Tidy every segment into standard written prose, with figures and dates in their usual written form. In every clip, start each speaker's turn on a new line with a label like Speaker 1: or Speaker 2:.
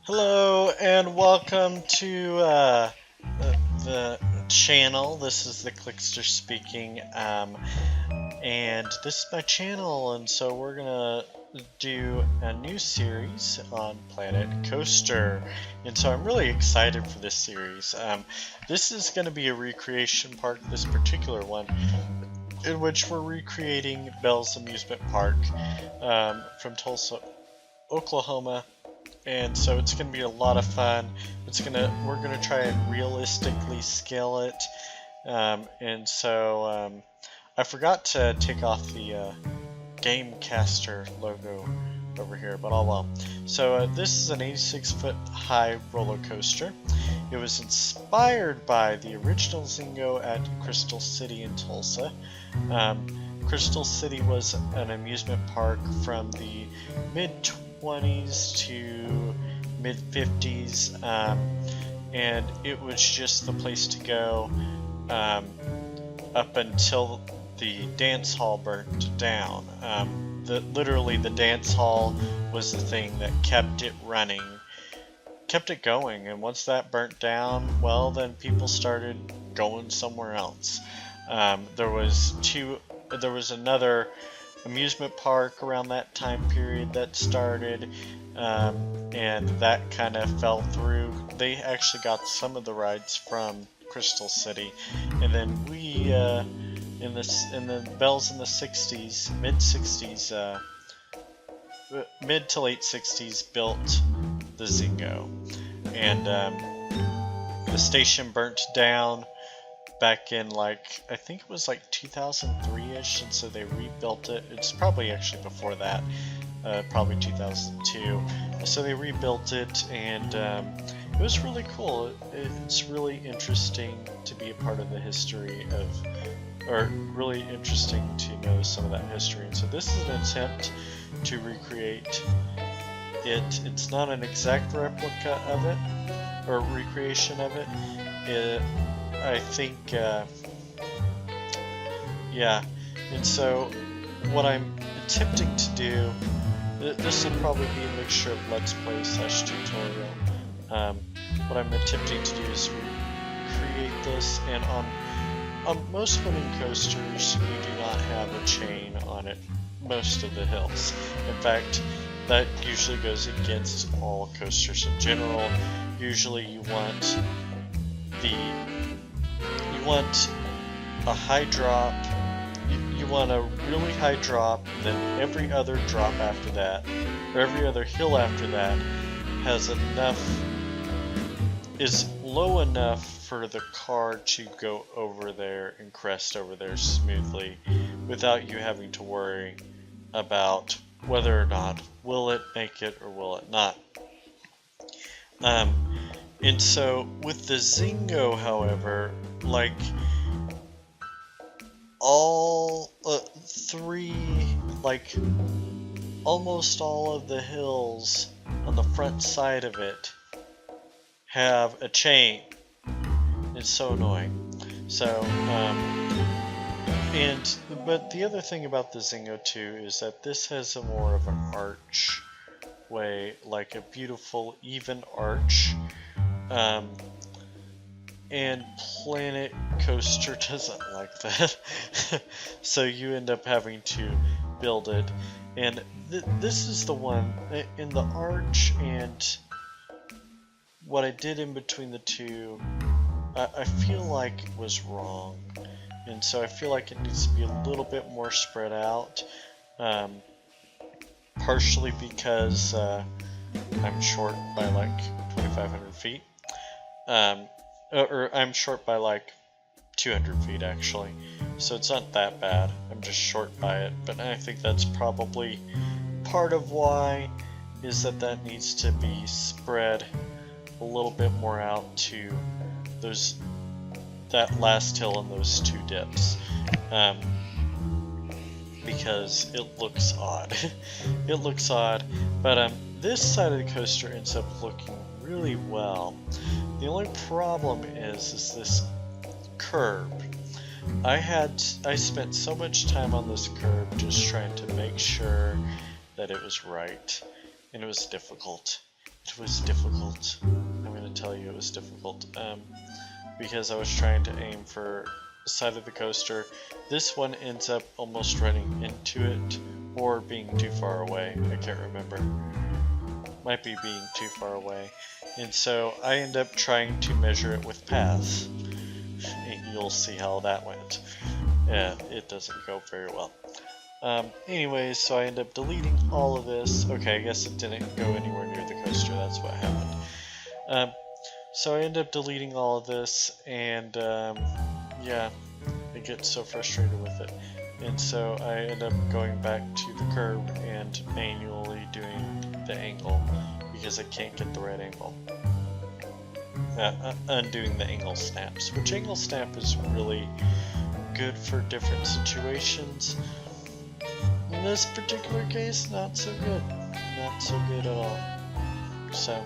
Speaker 1: Hello and welcome to the channel. This is the Clickster speaking, and this is my channel, and so we're gonna do a new series on Planet Coaster, and so I'm really excited for this series. This is going to be a recreation park, this particular one, in which we're recreating Bell's Amusement Park from Tulsa, Oklahoma. And so it's going to be a lot of fun. We're gonna try and realistically scale it. I forgot to take off the Gamecaster logo over here, but oh well. So this is an 86-foot high roller coaster. It was inspired by the original Zingo at Crystal City in Tulsa. Crystal City was an amusement park from the mid-20s to mid-50s, and it was just the place to go up until the dance hall burnt down. Literally the dance hall was the thing that kept it running, kept it going, and once that burnt down, well, then people started going somewhere else. There was another amusement park around that time period that started, and that kind of fell through. They actually got some of the rides from Crystal City, and then we in the Bells in the 60s, mid to late 60s, built the Zingo, and the station burnt down back in, like, I think it was like 2003-ish, and so they rebuilt it. It's probably actually before that, probably 2002. So they rebuilt it, and it was really cool. It's really interesting to be a part of the history of, or really interesting to know some of that history. And so this is an attempt to recreate it. It's not an exact replica of it, or recreation of it. I think, yeah, and so what I'm attempting to do, this will probably be a mixture of Let's Play / tutorial. What I'm attempting to do is recreate this, and on most winning coasters, you do not have a chain on it most of the hills. In fact, that usually goes against all coasters in general. Usually you want a high drop, you want a really high drop, then every other drop after that, or every other hill after that, is low enough for the car to go over there and crest over there smoothly without you having to worry about whether or not will it make it or will it not. And so with the Zingo, however, like almost all of the hills on the front side of it have a chain. It's so annoying. So, but the other thing about the Zingo too is that this has a more of an arch way, like a beautiful even arch. And Planet Coaster doesn't like that. So you end up having to build it. And this is the one in the arch, and what I did in between the two, I feel like it was wrong. And so I feel like it needs to be a little bit more spread out. Partially because I'm short by like 2,500 feet. Or I'm short by like 200 feet actually, so it's not that bad. I'm just short by it, but I think that's probably part of why, is that needs to be spread a little bit more out to that last hill and those two dips, because it looks odd. It looks odd, but this side of the coaster ends up looking really well. The only problem is this curb. I spent so much time on this curb just trying to make sure that it was right, and it was difficult. it was difficult. I'm going to tell you it was difficult. Because I was trying to aim for the side of the coaster. This one ends up almost running into it, or being too far away. I can't remember. Might be being too far away. And so I end up trying to measure it with paths. And you'll see how that went. Yeah, it doesn't go very well. Anyways, so I end up deleting all of this. Okay, I guess it didn't go anywhere near the coaster, that's what happened. So I end up deleting all of this, and yeah, I get so frustrated with it. And so I end up going back to the curb and manually doing the angle, because I can't get the right angle. Undoing the angle snaps, which angle snap is really good for different situations. In this particular case, not so good. Not so good at all. So,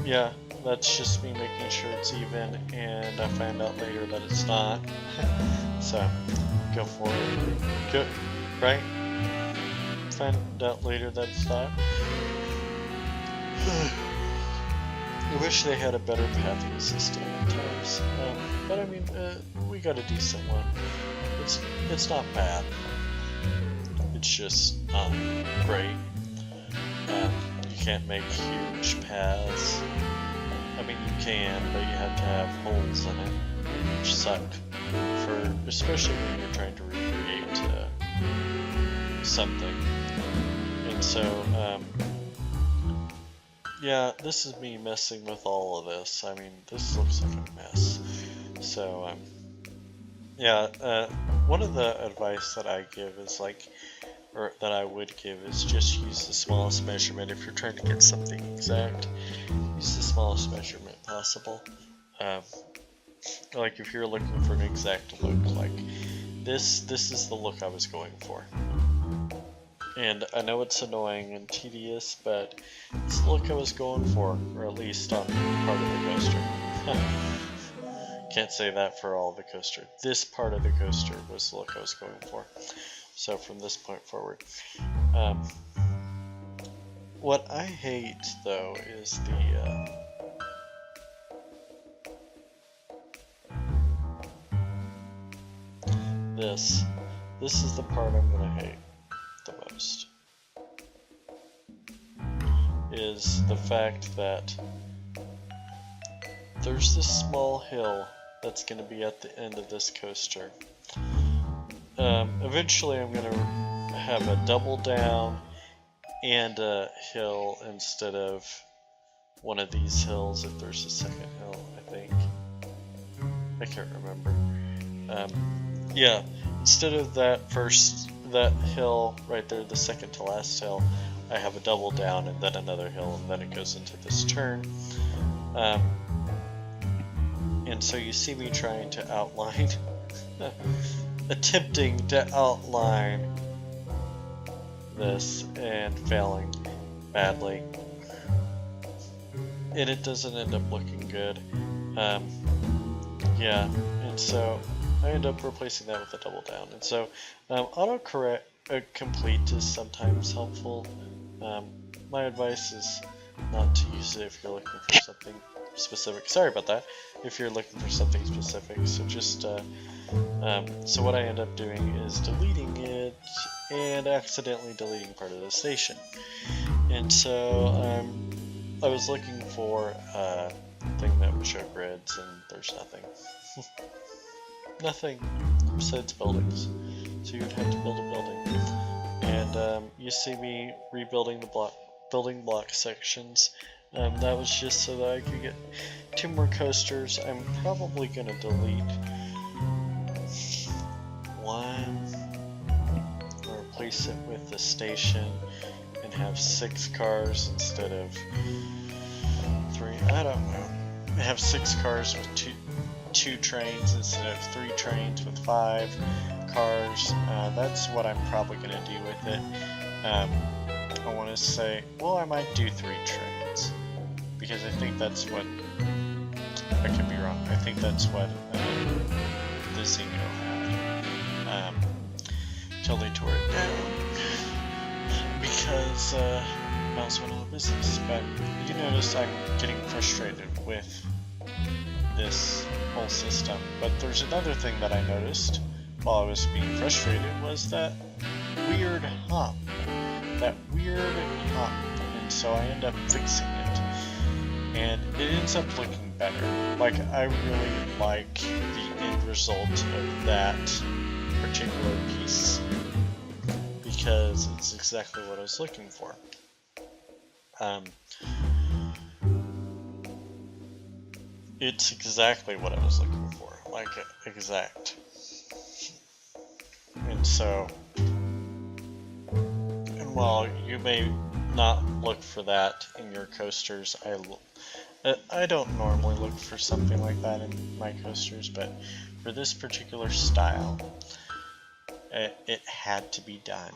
Speaker 1: yeah, that's just me making sure it's even, and I find out later that it's not. So, go for it. Good, right? Find out later that it's not. I wish they had a better pathing system at times, but I mean, we got a decent one. It's not bad. It's just great. You can't make huge paths. I mean, you can, but you have to have holes in it, which suck. Especially when you're trying to recreate something. And so, yeah, this is me messing with all of this. I mean, this looks like a mess. So, yeah, one of the advice that I give is or that I would give is just use the smallest measurement if you're trying to get something exact. Use the smallest measurement possible. Like if you're looking for an exact look, like this is the look I was going for. And I know it's annoying and tedious, but it's the look I was going for, or at least on part of the coaster. Can't say that for all of the coaster. This part of the coaster was the look I was going for. So from this point forward. What I hate, though, is this. This is the part I'm gonna hate the most. Is the fact that there's this small hill that's going to be at the end of this coaster. Eventually I'm going to have a double down and a hill instead of one of these hills if there's a second hill, I think. I can't remember. Yeah, instead of that hill right there, the second to last hill, I have a double down and then another hill, and then it goes into this turn. And so you see me trying to outline, attempting to outline this and failing badly. And it doesn't end up looking good. Yeah, and so I end up replacing that with a double down. And so autocorrect complete is sometimes helpful. My advice is not to use it if you're looking for something specific. Sorry about that. If you're looking for something specific, so just so what I end up doing is deleting it and accidentally deleting part of the station. And so I was looking for a thing that would show grids, and there's nothing. Nothing besides buildings. So you would have to build a building. And you see me rebuilding the building block sections. That was just so that I could get 2 more coasters. I'm probably going to delete 1 or replace it with the station and have 6 cars instead of 3. I don't know. Have 6 cars with two trains instead of 3 trains with 5 cars. That's what I'm probably going to do with it. I want to say, well, I might do 3 trains, because I think that's what, I could be wrong, I think that's what the Zingo had, till they tore it down, because mouse went out of business. But you notice I'm getting frustrated with this whole system. But there's another thing that I noticed while I was being frustrated was that weird hump. That weird hump. And so I end up fixing it. And it ends up looking better. Like, I really like the end result of that particular piece. Because it's exactly what I was looking for. It's exactly what I was looking for. Like, exact. And so, and while you may not look for that in your coasters, I don't normally look for something like that in my coasters, but for this particular style, it had to be done.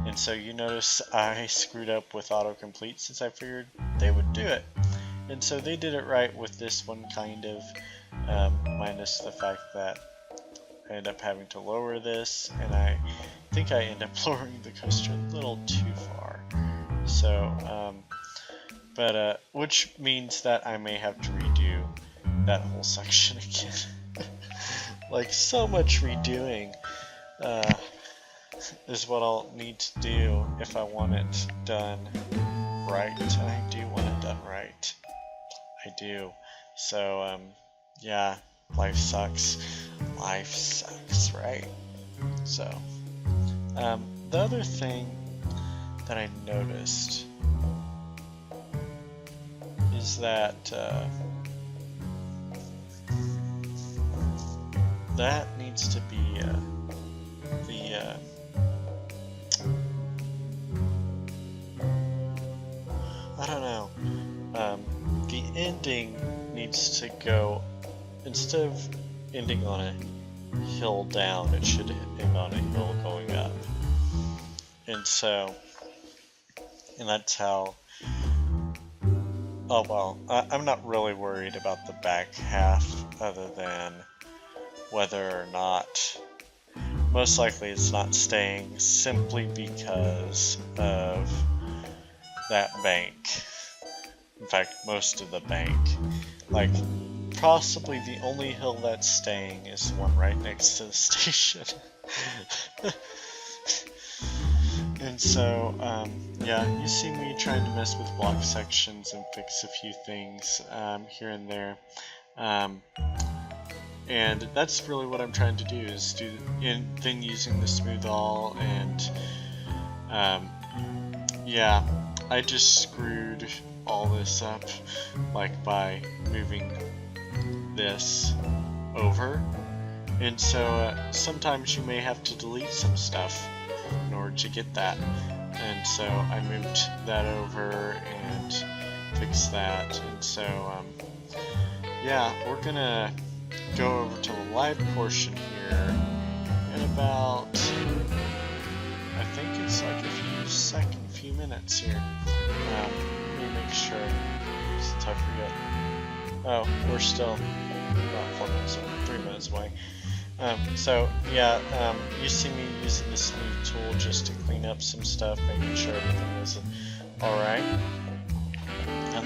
Speaker 1: And so you notice I screwed up with autocomplete since I figured they would do it. And so they did it right with this one, kind of, minus the fact that I end up having to lower this, and I think I end up lowering the coaster a little too far. So, which means that I may have to redo that whole section again. Like, so much redoing is what I'll need to do if I want it done right. I do want it done right. I do. So, yeah, life sucks. Life sucks, right? So, the other thing that I noticed is that that needs to be I don't know. The ending needs to go, instead of ending on a hill down, it should end on a hill going up. And so, and that's how, oh well, I'm not really worried about the back half other than whether or not, most likely it's not staying simply because of that bank. In fact, most of the bank. Like, possibly the only hill that's staying is the one right next to the station. And so, yeah, you see me trying to mess with block sections and fix a few things here and there. And that's really what I'm trying to do, is then using the smooth all, and yeah, I just screwed all this up, like by moving this over. And so sometimes you may have to delete some stuff in order to get that. And so I moved that over and fixed that. And so yeah, we're gonna go over to the live portion here in about, I think it's like a few minutes here. Let me make sure, since I forget. Oh, we're still about 4 minutes away, 3 minutes away. So yeah, you see me using the smooth tool just to clean up some stuff, making sure everything is alright.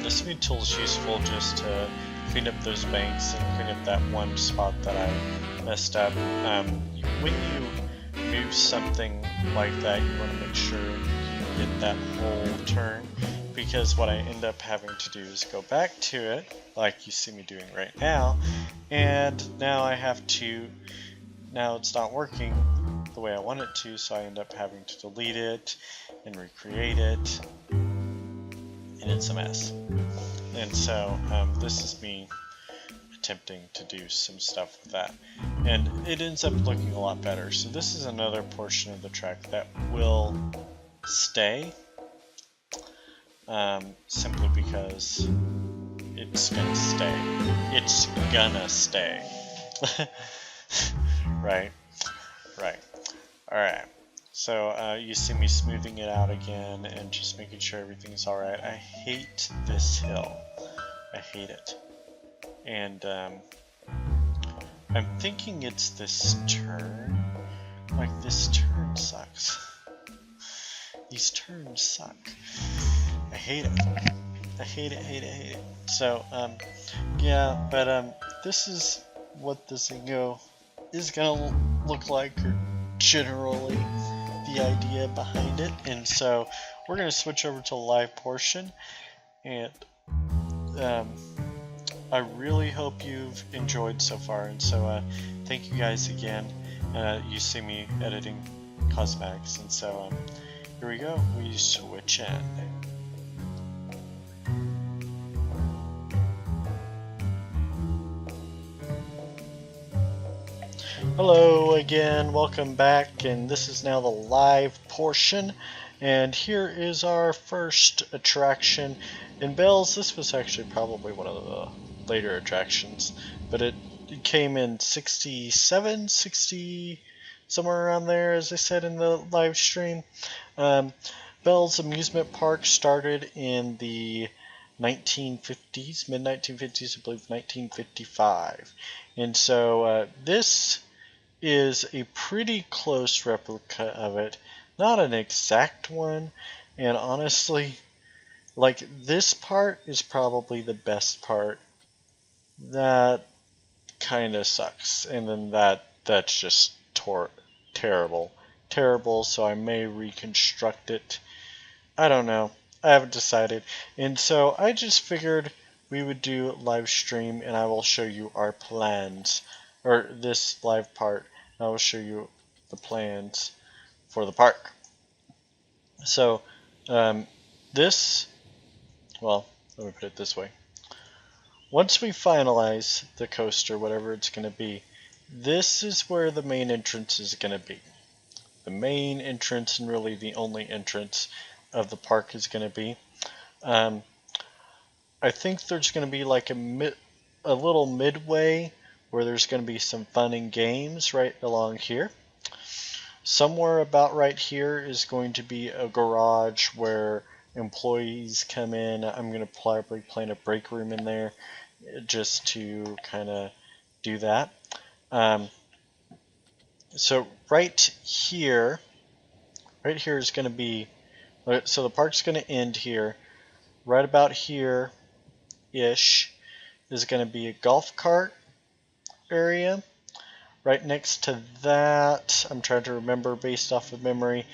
Speaker 1: The smooth tool is useful just to clean up those banks and clean up that one spot that I messed up. When you move something like that, you want to make sure you get that whole turn, because what I end up having to do is go back to it, like you see me doing right now, and now now it's not working the way I want it to, so I end up having to delete it and recreate it, and it's a mess. And so this is me attempting to do some stuff with that, and it ends up looking a lot better. So this is another portion of the track that will stay, simply because it's gonna stay. It's gonna stay. Right? Right. Alright. So you see me smoothing it out again and just making sure everything's alright. I hate this hill. I hate it. And I'm thinking it's this turn. Like, this turn sucks. These turns suck. I hate it. I hate it, hate it, hate it. So, yeah, but, this is what the Zingo is gonna look like, or generally the idea behind it. And so, we're gonna switch over to the live portion, and, I really hope you've enjoyed so far, and so, thank you guys again. You see me editing cosmetics, and so, here we go, we switch in. Hello again, welcome back, and this is now the live portion, and here is our first attraction. In Bells, this was actually probably one of the later attractions, but it came in 67, 60, somewhere around there, as I said in the live stream. Bells Amusement Park started in the 1950s, mid-1950s, I believe 1955, and so this is a pretty close replica of it, not an exact one, and honestly, like, this part is probably the best part. That kind of sucks, and then that's just terrible, so I may reconstruct it. I don't know, I haven't decided, and so I just figured we would do live stream, and I will show you our plans, or this live part. I will show you the plans for the park. So, well, let me put it this way. Once we finalize the coaster, whatever it's going to be, this is where the main entrance is going to be. The main entrance, and really the only entrance of the park, is going to be. I think there's going to be like a little midway where there's going to be some fun and games right along here. Somewhere about right here is going to be a garage where employees come in. I'm going to probably plan a break room in there just to kind of do that. So right here is going to be, so the park's going to end here. Right about here-ish is going to be a golf cart area. Right next to that, I'm trying to remember based off of memory,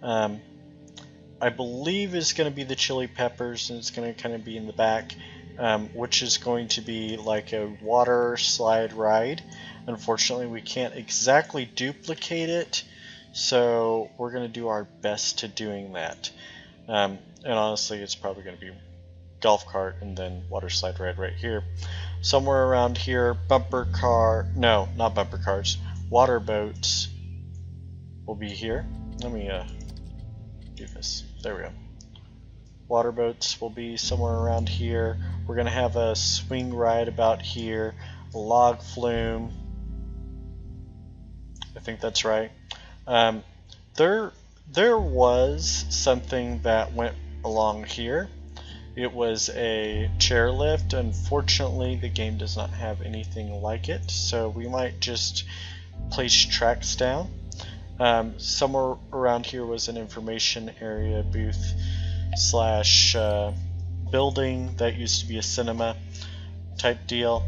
Speaker 1: I believe is going to be the Chili Peppers, and it's going to kind of be in the back, which is going to be like a water slide ride. Unfortunately, we can't exactly duplicate it, so we're going to do our best to doing that. And honestly, it's probably going to be golf cart and then water slide ride right here. Somewhere around here, bumper car, no, not bumper cars, water boats will be here. Let me do this. There we go. Water boats will be somewhere around here. We're going to have a swing ride about here, a log flume. I think that's right. There was something that went along here. It was a chairlift. Unfortunately, the game does not have anything like it, so we might just place tracks down. Somewhere around here was an information area booth slash building that used to be a cinema type deal.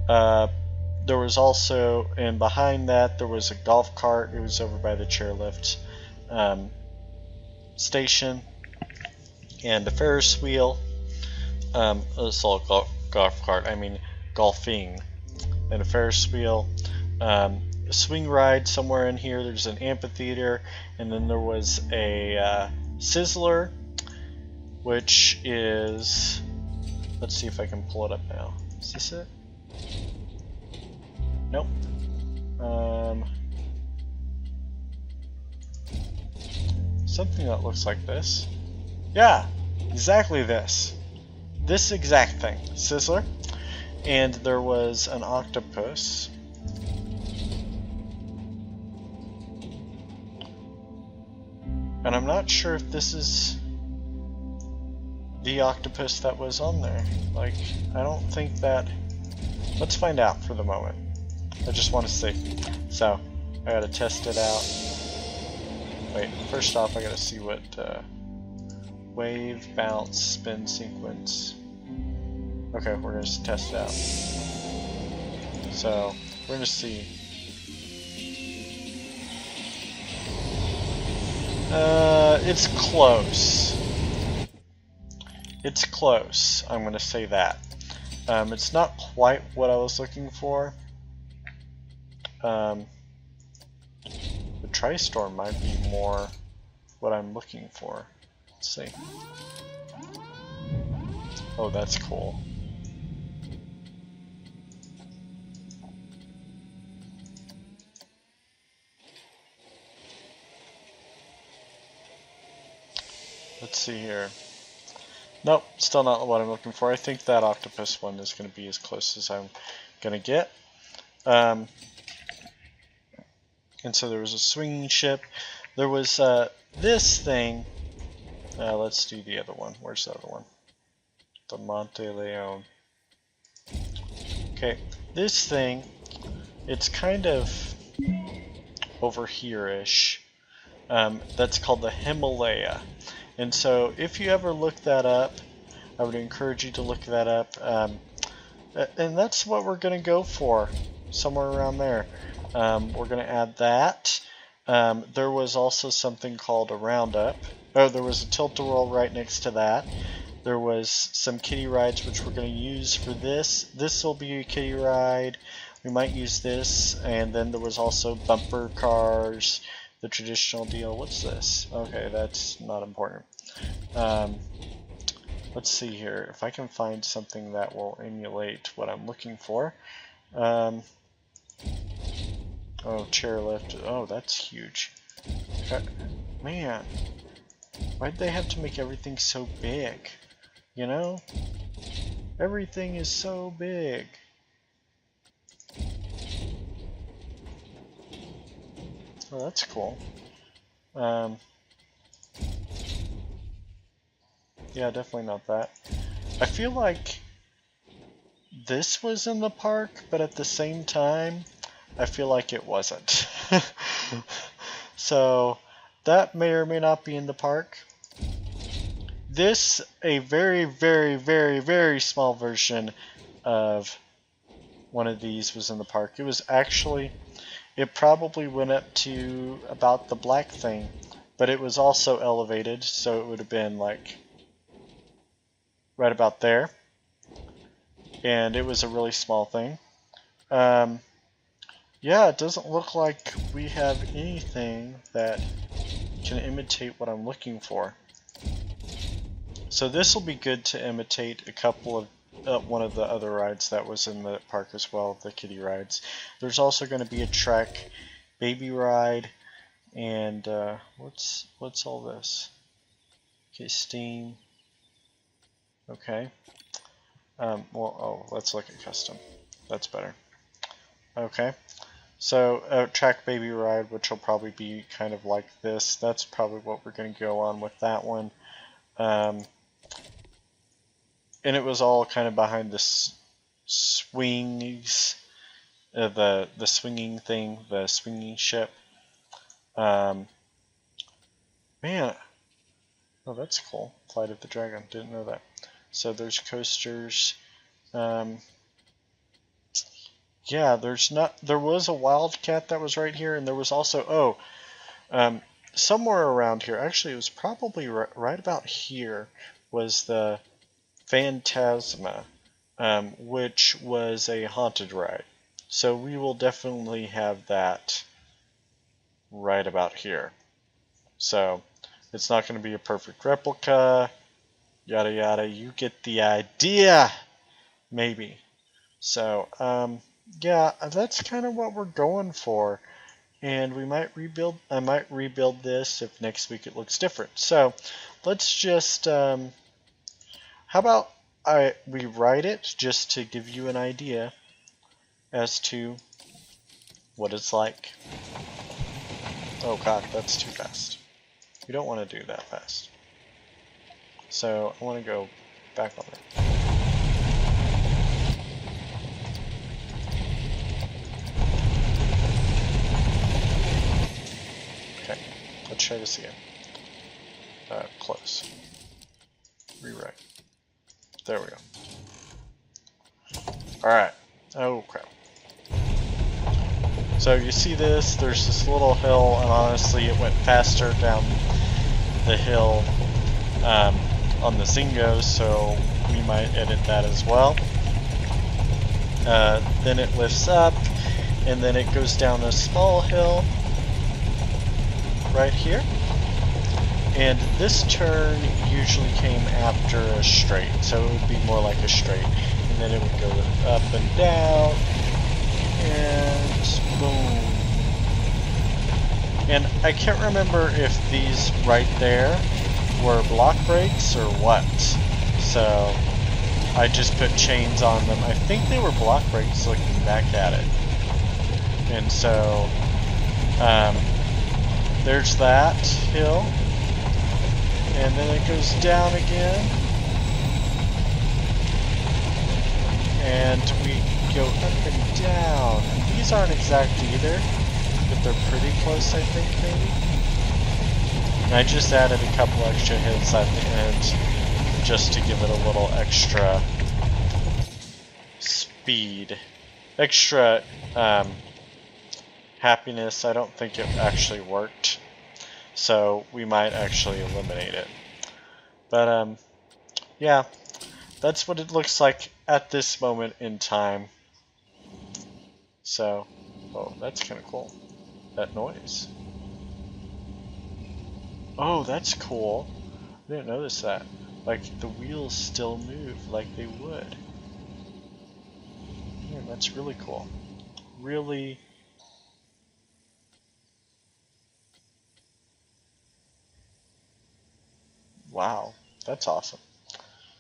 Speaker 1: There was also, and behind that, there was a golf cart. It was over by the chairlift station. And a Ferris wheel, it's all golf cart, I mean golfing, and a Ferris wheel, a swing ride somewhere in here. There's an amphitheater, and then there was a Sizzler, which is, let's see if I can pull it up now. Is this it? Nope. Something that looks like this. Yeah, exactly this. This exact thing. Sizzler. And there was an octopus. And I'm not sure if this is the octopus that was on there. Like, I don't think that... Let's find out for the moment. I just want to see. So, I gotta test it out. Wait, first off I gotta see what wave, bounce, spin sequence. Okay, we're going to test it out. So, we're going to see. It's close. It's close, I'm going to say that. It's not quite what I was looking for. The Tri-Storm might be more what I'm looking for. Let's see. Oh, that's cool. Let's see here. Nope, still not what I'm looking for. I think that octopus one is going to be as close as I'm going to get. And so there was a swinging ship. There was this thing. Let's do the other one. Where's the other one? The Monte Leon. Okay, this thing, it's kind of over here-ish. That's called the Himalaya. And so if you ever look that up, I would encourage you to look that up. And that's what we're going to go for, somewhere around there. We're going to add that. There was also something called a roundup. Oh, there was a tilt-a-whirl right next to that. There was some kiddie rides which we're going to use for this. This will be a kiddie ride. We might use this. And then there was also bumper cars. The traditional deal. What's this? Okay, that's not important. Let's see here. If I can find something that will emulate what I'm looking for. Oh, chairlift. Oh, that's huge. Man, why'd they have to make everything so big? You know? Everything is so big. Oh, that's cool. Yeah, definitely not that. I feel like this was in the park, but at the same time, I feel like it wasn't. So, that may or may not be in the park. This, a very, very, very, very small version of one of these was in the park. It was actually... It probably went up to about the black thing, but it was also elevated, so it would have been like right about there. And it was a really small thing. Yeah, it doesn't look like we have anything that can imitate what I'm looking for. So this will be good to imitate a couple of one of the other rides that was in the park as well, the kiddie rides. There's also going to be a Trek baby ride, and what's all this? Okay, Steam. Okay. Let's look at custom. That's better. Okay. So a Trek baby ride, which will probably be kind of like this. That's probably what we're going to go on with that one. And it was all kind of behind this swings, the swinging thing, the swinging ship. Man, oh, that's cool. Flight of the Dragon. Didn't know that. So there's coasters. Yeah, there was a Wildcat that was right here, and there was also somewhere around here. Actually, it was probably right about here was the Phantasma, which was a haunted ride. So we will definitely have that right about here. So it's not going to be a perfect replica, yada yada. You get the idea, maybe. So yeah, that's kind of what we're going for. And we might rebuild. I might rebuild this if next week it looks different. So let's just. How about we write it just to give you an idea as to what it's like. Oh god, that's too fast. You don't want to do that fast. So I want to go back on it. Okay, let's try this again. Close. way. There we go. Alright. Oh, crap. So you see this, there's this little hill, and honestly it went faster down the hill on the Zingo, so we might edit that as well. Then it lifts up, and then it goes down a small hill right here. And this turn usually came after a straight, so it would be more like a straight. And then it would go up and down, and boom. And I can't remember if these right there were block brakes or what. So I just put chains on them. I think they were block brakes looking back at it. And so there's that hill. And then it goes down again. And we go up and down. These aren't exact either, but they're pretty close, I think, maybe. And I just added a couple extra hits at the end just to give it a little extra speed. Extra happiness. I don't think it actually worked. So we might actually eliminate it. But yeah, that's what it looks like at this moment in time. So, oh, that's kind of cool. That noise. Oh, that's cool. I didn't notice that. Like the wheels still move like they would. Yeah, that's really cool. Really. Wow, that's awesome.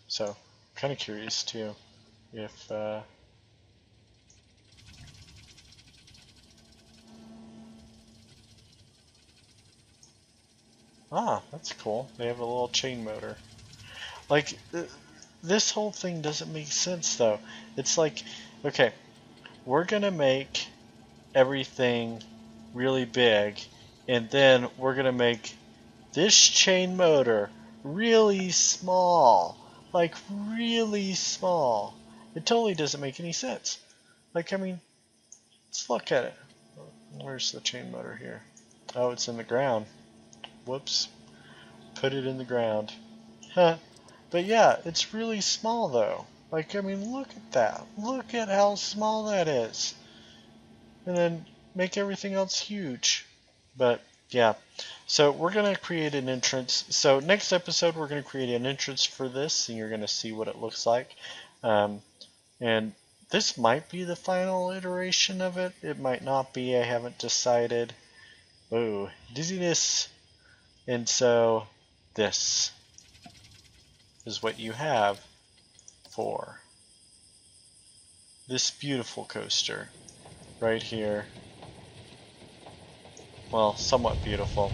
Speaker 1: So, kind of curious too if that's cool. They have a little chain motor. Like this whole thing doesn't make sense though. It's like, okay, we're gonna make everything really big, and then we're gonna make this chain motor really small. Like really small. It totally doesn't make any sense. Like, I mean, let's look at it. Where's the chain motor here? Oh, it's in the ground. Whoops. Put it in the ground. Huh. But yeah, it's really small though. Like, I mean, look at that. Look at how small that is. And then make everything else huge. But yeah. So we're going to create an entrance. So next episode we're going to create an entrance for this, and you're going to see what it looks like. And this might be the final iteration of it. It might not be. I haven't decided. Ooh, dizziness. And so this is what you have for this beautiful coaster right here. Well, somewhat beautiful.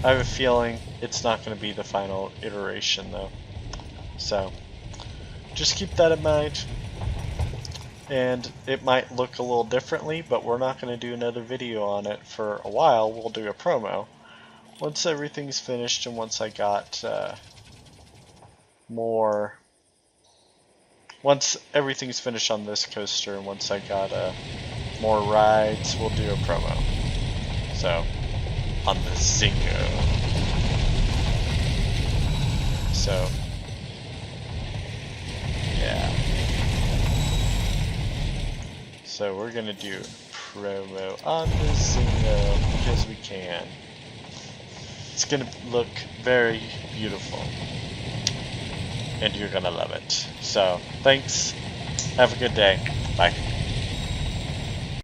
Speaker 1: I have a feeling it's not going to be the final iteration though. So just keep that in mind. And it might look a little differently, but we're not going to do another video on it for a while. We'll do a promo. Once everything's finished and once I got once everything's finished on this coaster and once I got more rides, we'll do a promo. So, on the Zingo. So, yeah. So we're gonna do promo on the Zingo because we can. It's gonna look very beautiful. And you're gonna love it. So, thanks. Have a good day. Bye.